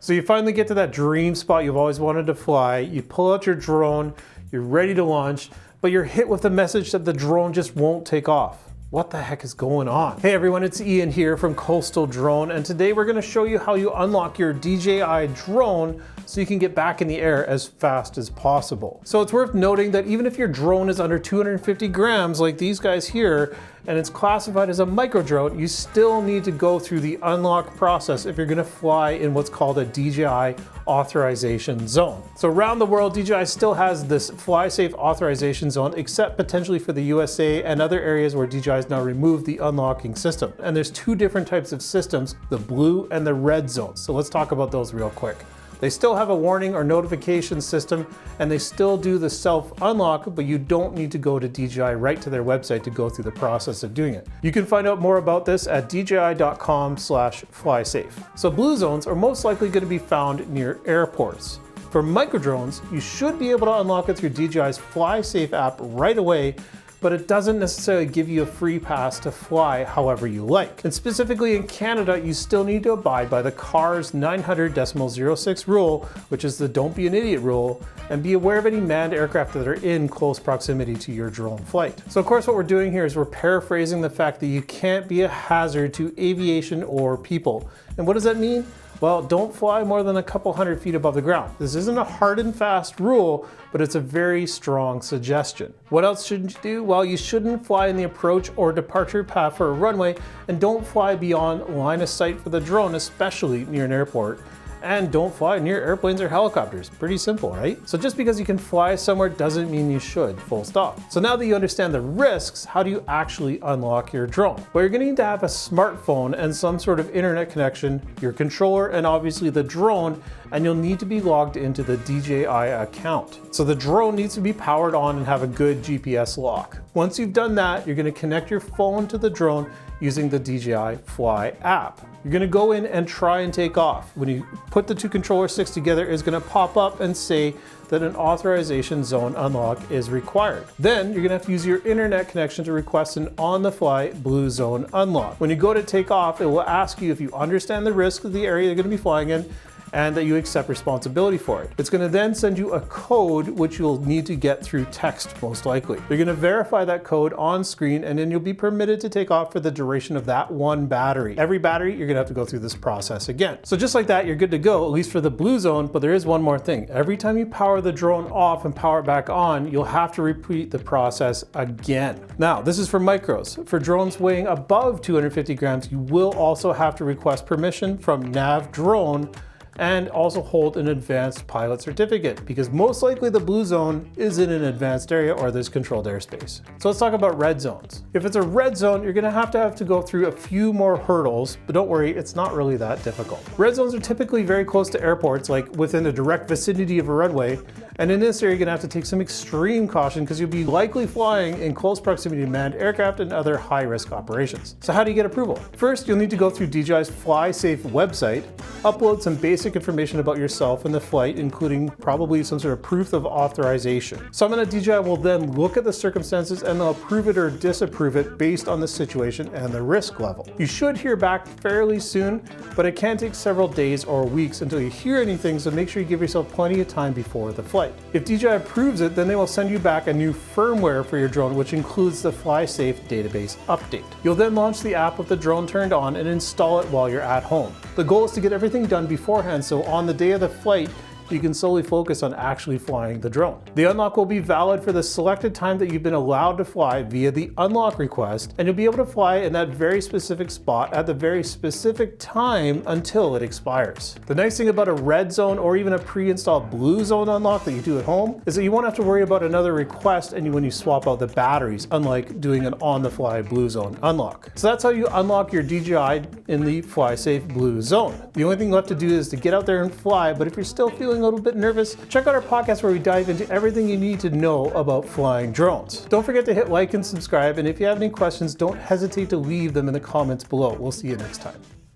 So you finally get to that dream spot you've always wanted to fly, you pull out your drone, you're ready to launch, but you're hit with the message that the drone just won't take off. What the heck is going on? Hey everyone, it's Ian here from Coastal Drone, and today we're gonna show you how you unlock your DJI drone so you can get back in the air as fast as possible. So it's worth noting that even if your drone is under 250 grams like these guys here, and it's classified as a micro drone, you still need to go through the unlock process if you're gonna fly in what's called a DJI authorization zone. So around the world, DJI still has this fly safe authorization zone, except potentially for the USA and other areas where DJI has now removed the unlocking system. And there's two different types of systems, the blue and the red zones. So let's talk about those real quick. They still have a warning or notification system, and they still do the self-unlock, but you don't need to go to DJI right to their website to go through the process of doing it. You can find out more about this at dji.com/flysafe. So blue zones are most likely going to be found near airports. For microdrones, you should be able to unlock it through DJI's FlySafe app right away, but it doesn't necessarily give you a free pass to fly however you like. And specifically in Canada, you still need to abide by the CARS 900.06 rule, which is the don't be an idiot rule, and be aware of any manned aircraft that are in close proximity to your drone flight. So of course what we're doing here is we're paraphrasing the fact that you can't be a hazard to aviation or people. And what does that mean? Well, don't fly more than a couple hundred feet above the ground. This isn't a hard and fast rule, but it's a very strong suggestion. What else shouldn't you do? Well, you shouldn't fly in the approach or departure path for a runway, and don't fly beyond line of sight for the drone, especially near an airport. And don't fly near airplanes or helicopters. Pretty simple, right? So just because you can fly somewhere doesn't mean you should, full stop. So now that you understand the risks, how do you actually unlock your drone? Well, you're gonna need to have a smartphone and some sort of internet connection, your controller, and obviously the drone, and you'll need to be logged into the DJI account. So the drone needs to be powered on and have a good GPS lock. Once you've done that, you're gonna connect your phone to the drone using the DJI Fly app. You're gonna go in and try and take off. When you put the two controller sticks together, it's gonna pop up and say that an authorization zone unlock is required. Then you're gonna have to use your internet connection to request an on-the-fly blue zone unlock. When you go to take off, it will ask you if you understand the risk of the area you're gonna be flying in, and that you accept responsibility for it. It's gonna then send you a code which you'll need to get through text, most likely. You're gonna verify that code on screen, and then you'll be permitted to take off for the duration of that one battery. Every battery, you're gonna have to go through this process again. So just like that, you're good to go, at least for the blue zone, but there is one more thing. Every time you power the drone off and power it back on, you'll have to repeat the process again. Now, this is for micros. For drones weighing above 250 grams, you will also have to request permission from Nav Drone and also hold an advanced pilot certificate, because most likely the blue zone is in an advanced area or there's controlled airspace. So let's talk about red zones. If it's a red zone, you're gonna have to go through a few more hurdles, but don't worry, it's not really that difficult. Red zones are typically very close to airports, like within the direct vicinity of a runway, and in this area you're gonna have to take some extreme caution because you'll be likely flying in close proximity to manned aircraft and other high-risk operations. So how do you get approval? First, you'll need to go through DJI's FlySafe website, upload some basic information about yourself and the flight, including probably some sort of proof of authorization. Someone at DJI will then look at the circumstances and they'll approve it or disapprove it based on the situation and the risk level. You should hear back fairly soon, but it can take several days or weeks until you hear anything, so make sure you give yourself plenty of time before the flight. If DJI approves it, then they will send you back a new firmware for your drone, which includes the FlySafe database update. You'll then launch the app with the drone turned on and install it while you're at home. The goal is to get everything done beforehand, so on the day of the flight, you can solely focus on actually flying the drone. The unlock will be valid for the selected time that you've been allowed to fly via the unlock request, and you'll be able to fly in that very specific spot at the very specific time until it expires. The nice thing about a red zone or even a pre-installed blue zone unlock that you do at home is that you won't have to worry about another request when you swap out the batteries, unlike doing an on-the-fly blue zone unlock. So that's how you unlock your DJI in the FlySafe blue zone. The only thing left to do is to get out there and fly, but if you're still feeling a little bit nervous, check out our podcast where we dive into everything you need to know about flying drones. Don't forget to hit like and subscribe, and if you have any questions, don't hesitate to leave them in the comments below. We'll see you next time.